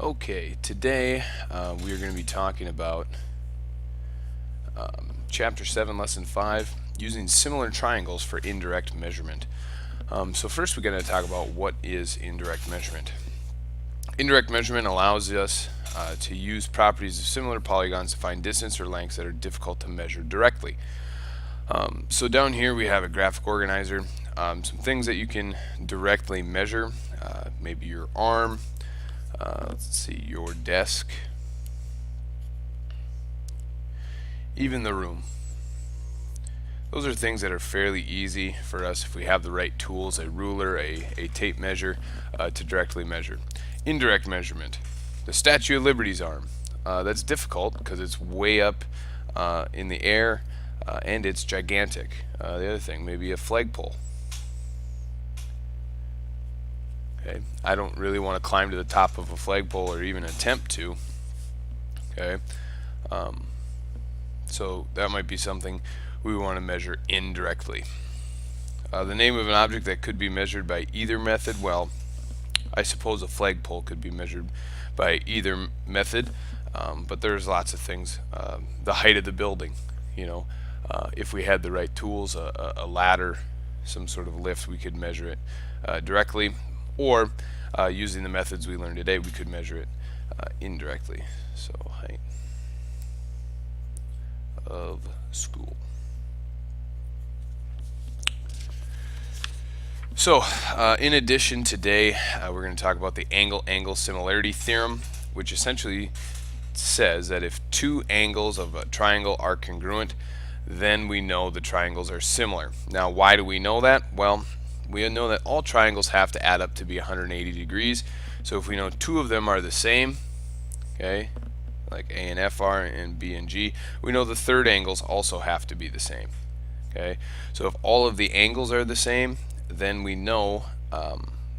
Okay, today we are going to be talking about Chapter 7, Lesson 5, using similar triangles for indirect measurement. So first we're going to talk about what is indirect measurement. Indirect measurement allows us to use properties of similar polygons to find distance or lengths that are difficult to measure directly. So down here we have a graphic organizer, some things that you can directly measure, maybe your arm, let's see, your desk, even the room. Those are things that are fairly easy for us if we have the right tools, a ruler, a tape measure, to directly measure. Indirect measurement. The Statue of Liberty's arm. That's difficult because it's way up in the air and it's gigantic. The other thing, maybe a flagpole. Okay, I don't really want to climb to the top of a flagpole or even attempt to. Okay, so that might be something we want to measure indirectly. The name of an object that could be measured by either method, well, I suppose a flagpole could be measured by either method, but there's lots of things. The height of the building, if we had the right tools, a ladder, some sort of lift, we could measure it directly, or using the methods we learned today, we could measure it indirectly. So height of school. So in addition, today we're going to talk about the angle-angle similarity theorem, which essentially says that if two angles of a triangle are congruent, then we know the triangles are similar. Now, why do we know that? Well, we know that all triangles have to add up to be 180 degrees. So if we know two of them are the same, okay, like A and F are and B and G, we know the third angles also have to be the same. Okay, so if all of the angles are the same, then we know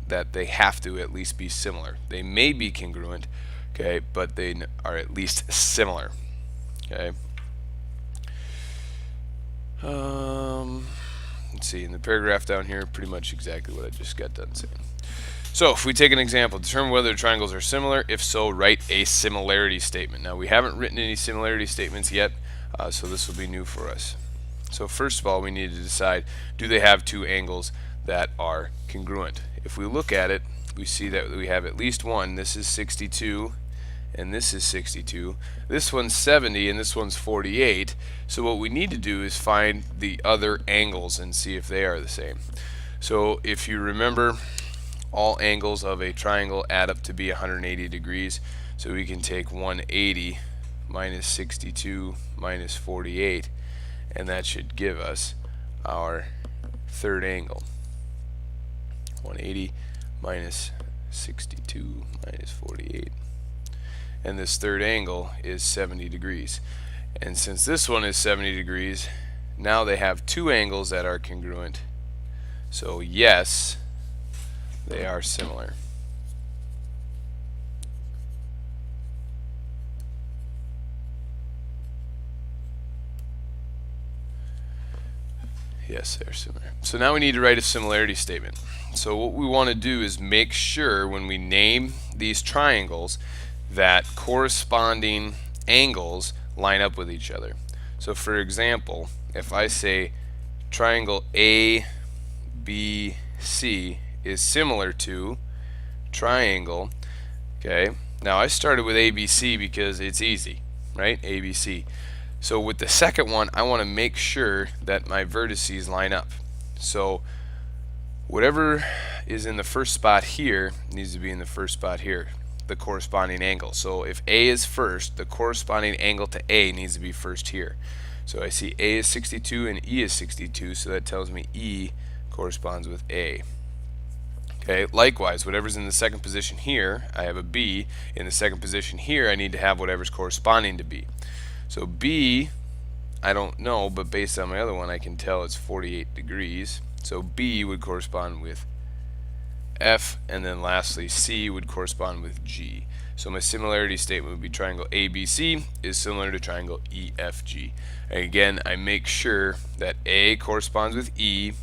that they have to at least be similar. They may be congruent, okay, but they are at least similar. Okay. Let's see, in the paragraph down here, pretty much exactly what I just got done saying. So if we take an example, determine whether triangles are similar. If so, write a similarity statement. Now, we haven't written any similarity statements yet, so this will be new for us. So first of all, we need to decide, do they have two angles that are congruent? If we look at it, we see that we have at least one. This is 62 and this is 62. This one's 70 and this one's 48. So what we need to do is find the other angles and see if they are the same. So if you remember, all angles of a triangle add up to be 180 degrees. So we can take 180 minus 62 minus 48, and that should give us our third angle. 180 minus 62 minus 48. And this third angle is 70 degrees. And since this one is 70 degrees, now they have two angles that are congruent. So yes, they are similar. Yes, they're similar. So now we need to write a similarity statement. So what we want to do is make sure when we name these triangles that corresponding angles line up with each other. So for example, if I say triangle ABC is similar to triangle, okay, now I started with ABC because it's easy, right? ABC. So with the second one, I want to make sure that my vertices line up. So whatever is in the first spot here needs to be in the first spot here, the corresponding angle. So if A is first, the corresponding angle to A needs to be first here. So I see A is 62 and E is 62, so that tells me E corresponds with A. Okay, likewise, whatever's in the second position here, I have a B. In the second position here, I need to have whatever's corresponding to B. So B, I don't know, but based on my other one, I can tell it's 48 degrees. So B would correspond with F, and then lastly C would correspond with G. So my similarity statement would be triangle ABC is similar to triangle EFG. And again, I make sure that A corresponds with E,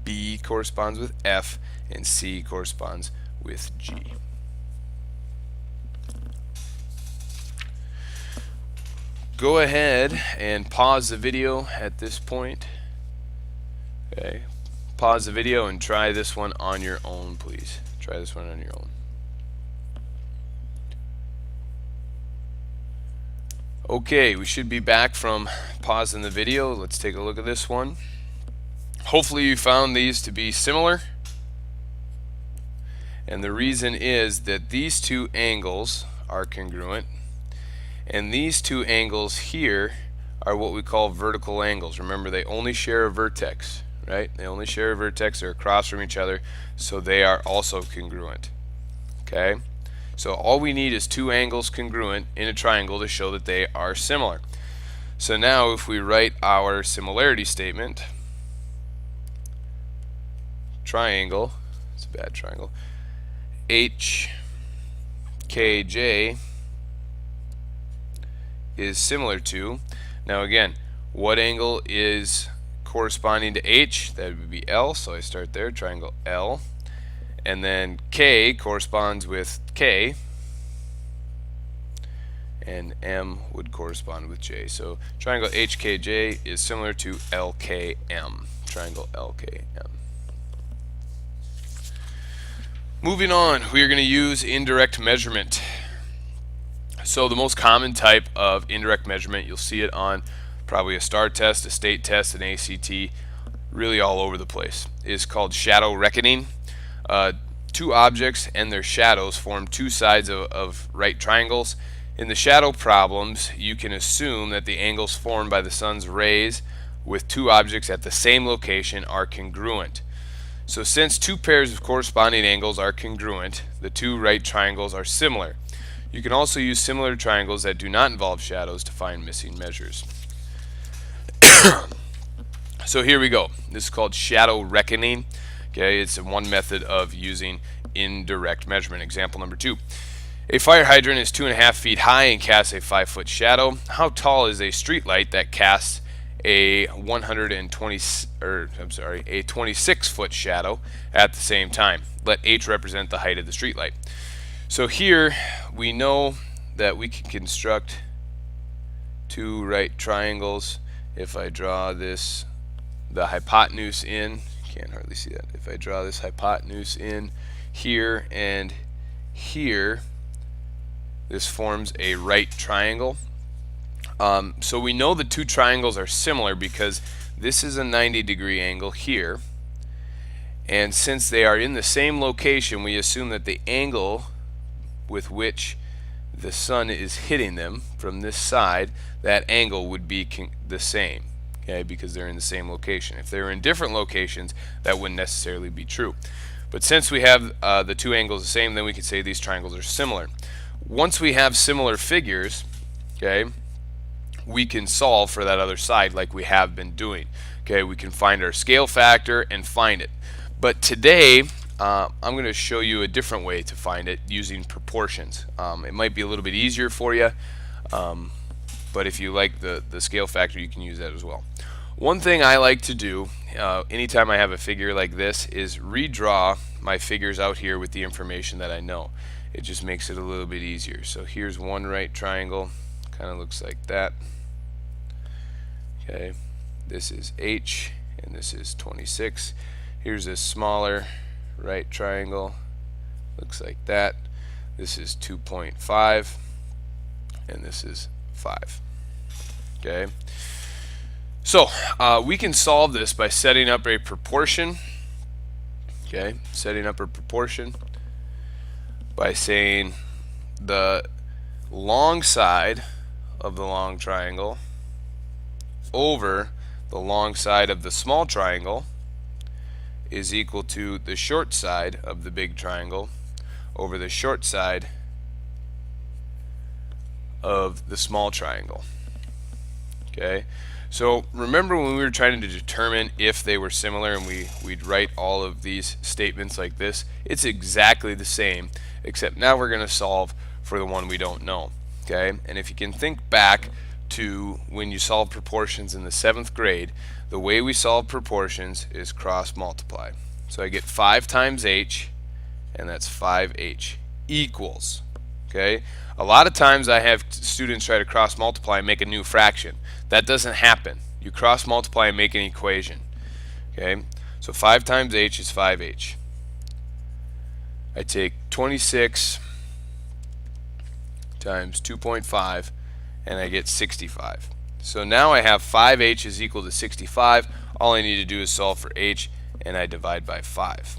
B corresponds with F, and C corresponds with G. go ahead and pause the video at this point. Okay, pause the video and try this one on your own, please. Try this one on your own. Okay, we should be back from pausing the video. Let's take a look at this one. Hopefully you found these to be similar. And the reason is that these two angles are congruent. And these two angles here are what we call vertical angles. Remember, they only share a vertex, right? They only share a vertex. They're across from each other, so they are also congruent. Okay? So all we need is two angles congruent in a triangle to show that they are similar. So now if we write our similarity statement, triangle, it's a bad triangle, HKJ is similar to, now again, what angle is corresponding to H? That would be L, so I start there, triangle L. And then K corresponds with K, and M would correspond with J. So triangle HKJ is similar to LKM, triangle LKM. Moving on, we are going to use indirect measurement. So the most common type of indirect measurement, you'll see it on probably a STAAR test, a state test, an ACT, really all over the place, is called shadow reckoning. Two objects and their shadows form two sides of right triangles. In the shadow problems, you can assume that the angles formed by the sun's rays with two objects at the same location are congruent. So since two pairs of corresponding angles are congruent, the two right triangles are similar. You can also use similar triangles that do not involve shadows to find missing measures. So here we go. This is called shadow reckoning. Okay, it's one method of using indirect measurement. Example number 2. A fire hydrant is 2.5 feet high and casts a 5-foot shadow. How tall is a street light that casts a 26-foot shadow at the same time? Let H represent the height of the street light. So here we know that we can construct two right triangles. If I draw this, the hypotenuse in, can't hardly see that. If I draw this hypotenuse in here and here, this forms a right triangle. So we know the two triangles are similar because this is a 90-degree angle here, and since they are in the same location, we assume that the angle with which the sun is hitting them from this side, that angle would be the same. Okay, because they're in the same location. If they were in different locations, that wouldn't necessarily be true. But since we have the two angles the same, then we can say these triangles are similar. Once we have similar figures, okay, we can solve for that other side like we have been doing. Okay, we can find our scale factor and find it. But today, I'm going to show you a different way to find it using proportions. It might be a little bit easier for you. But if you like the scale factor, you can use that as well. One thing I like to do anytime I have a figure like this is redraw my figures out here with the information that I know. It just makes it a little bit easier. So here's one right triangle, kind of looks like that. Okay, this is H and this is 26. Here's a smaller right triangle, looks like that. This is 2.5 and this is 5. Okay, so we can solve this by setting up a proportion. Okay, setting up a proportion by saying the long side of the long triangle over the long side of the small triangle is equal to the short side of the big triangle over the short side of the small triangle. Okay, so remember when we were trying to determine if they were similar and we'd write all of these statements like this? It's exactly the same, except now we're going to solve for the one we don't know. Okay, and if you can think back to when you solve proportions in the 7th grade, the way we solve proportions is cross multiply. So I get 5 times h, and that's 5h equals. Okay, a lot of times I have students try to cross multiply and make a new fraction. That doesn't happen. You cross multiply and make an equation. Okay, so 5 times h is 5h. I take 26 times 2.5 and I get 65. So now I have 5h is equal to 65. All I need to do is solve for h, and I divide by 5.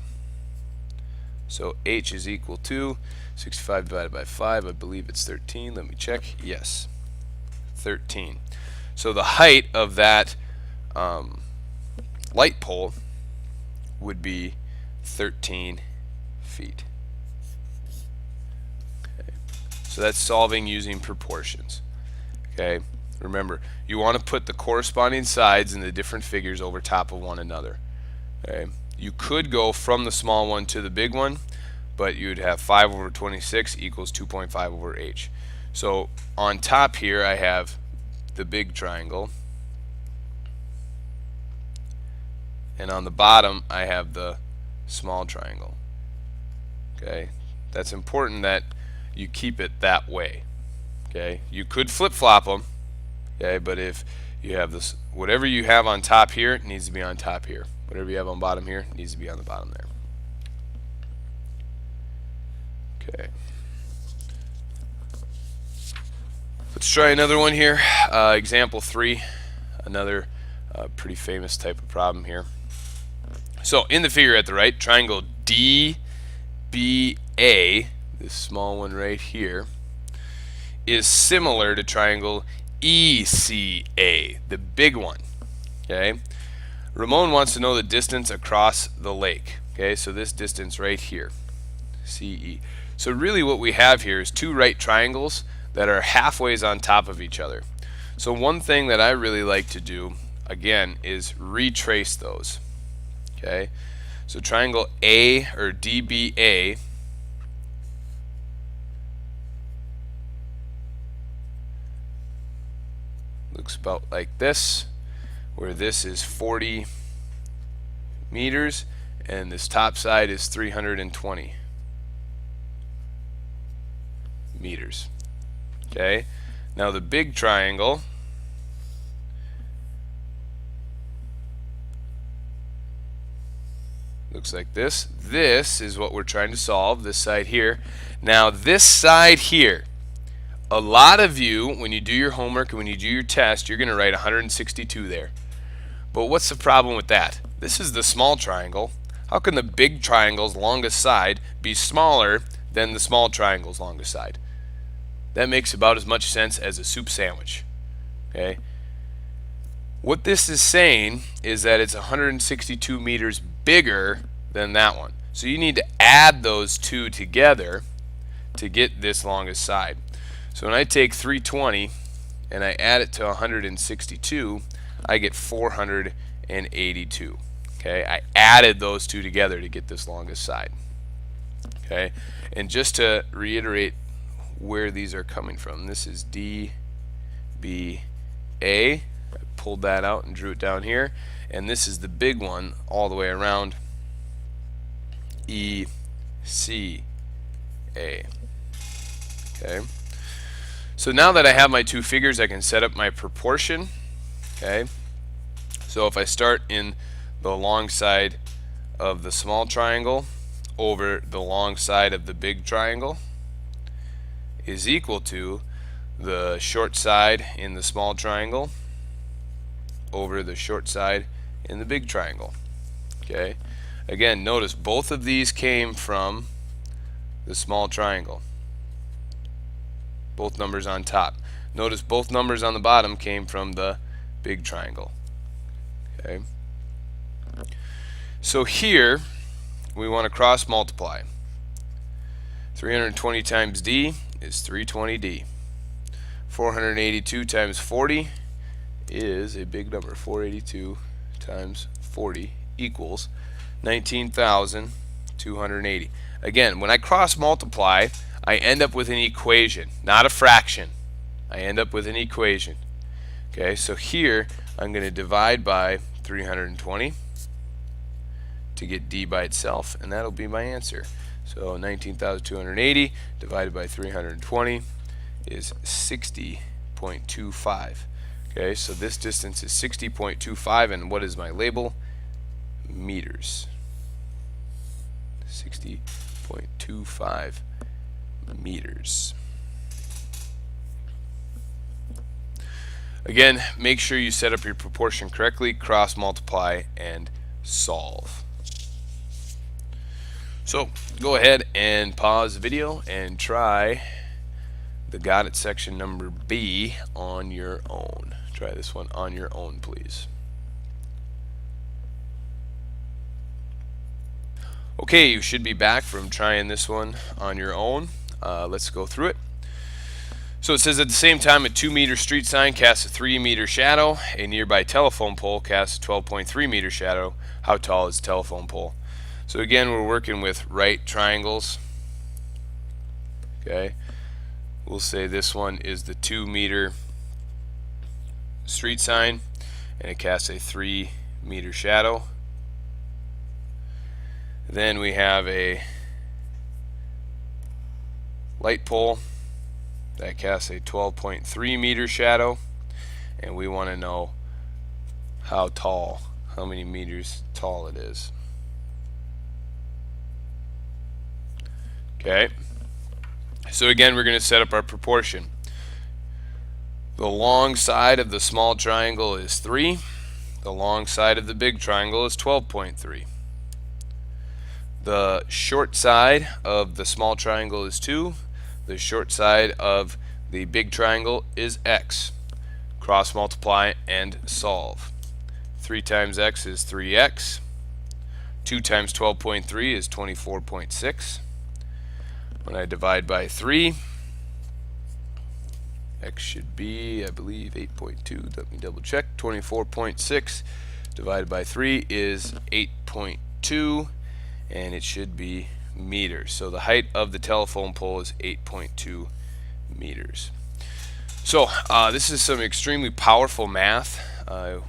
So h is equal to 65 divided by 5. I believe it's 13. Let me check. Yes, 13. So the height of that light pole would be 13 feet. Okay. So that's solving using proportions. Okay. Remember, you want to put the corresponding sides in the different figures over top of one another. Okay. You could go from the small one to the big one, but you'd have 5 over 26 equals 2.5 over h. So on top here I have the big triangle, and on the bottom I have the small triangle. Okay, that's important that you keep it that way. Okay, you could flip-flop them. Okay, but if you have this, whatever you have on top here, it needs to be on top here. Whatever you have on bottom here, it needs to be on the bottom there. Okay. Let's try another one here. Example 3, another pretty famous type of problem here. So in the figure at the right, triangle DBA, this small one right here, is similar to triangle ECA, the big one. Okay. Ramon wants to know the distance across the lake. Okay, so this distance right here, CE. So really what we have here is two right triangles that are halfways on top of each other. So one thing that I really like to do, again, is retrace those. Okay, so triangle A, or DBA, looks about like this, where this is 40 meters and this top side is 320 meters. Okay, now the big triangle looks like this. This is what we're trying to solve, this side here. Now this side here, a lot of you, when you do your homework and when you do your test, you're going to write 162 there. But what's the problem with that? This is the small triangle. How can the big triangle's longest side be smaller than the small triangle's longest side? That makes about as much sense as a soup sandwich. Okay? What this is saying is that it's 162 meters bigger than that one. So you need to add those two together to get this longest side. So when I take 320 and I add it to 162, I get 482. Okay, I added those two together to get this longest side. Okay, and just to reiterate where these are coming from, this is DBA. I pulled that out and drew it down here, and this is the big one all the way around, ECA. Okay. So now that I have my two figures, I can set up my proportion. Okay. So if I start in the long side of the small triangle over the long side of the big triangle is equal to the short side in the small triangle over the short side in the big triangle. Okay. Again, notice both of these came from the small triangle. Both numbers on top. Notice both numbers on the bottom came from the big triangle. Okay. So here we want to cross multiply. 320 times D is 320D. 482 times 40 is a big number. 482 times 40 equals 19,280. Again, when I cross multiply, I end up with an equation, not a fraction. I end up with an equation. Okay, so here I'm going to divide by 320 to get D by itself, and that'll be my answer. So 19,280 divided by 320 is 60.25. Okay, so this distance is 60.25, and what is my label? Meters. 60.25 meters. Again, make sure you set up your proportion correctly, cross multiply, and solve. So go ahead and pause the video and try the Got It section number B on your own. Try this one on your own, please. Okay, you should be back from trying this one on your own. Let's go through it. So it says, at the same time, a 2-meter street sign casts a 3-meter shadow. A nearby telephone pole casts a 12.3-meter shadow. How tall is the telephone pole? So again, we're working with right triangles. Okay, we'll say this one is the 2-meter street sign, and it casts a 3-meter shadow. Then we have a light pole that casts a 12.3-meter shadow, and we want to know how tall, how many meters tall it is. Okay, so again, we're going to set up our proportion. The long side of the small triangle is 3. The long side of the big triangle is 12.3. The short side of the small triangle is 2. The short side of the big triangle is x. Cross multiply and solve. 3 times x is 3x. 2 times 12.3 is 24.6. When I divide by 3, x should be, I believe, 8.2. Let me double check. 24.6 divided by 3 is 8.2, and it should be meters. So the height of the telephone pole is 8.2 meters. So this is some extremely powerful math.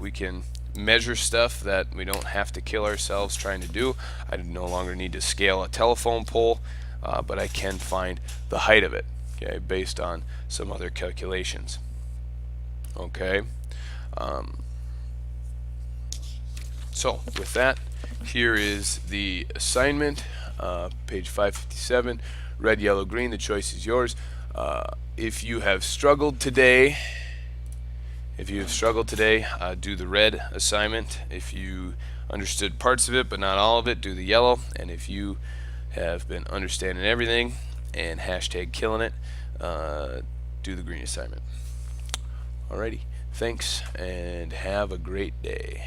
We can measure stuff that we don't have to kill ourselves trying to do. I no longer need to scale a telephone pole, but I can find the height of it, okay, based on some other calculations. Okay. So with that, here is the assignment, page 557, red, yellow, green. The choice is yours. If you have struggled today, do the red assignment. If you understood parts of it but not all of it, do the yellow. And if you have been understanding everything and hashtag killing it, do the green assignment. Alrighty, thanks and have a great day.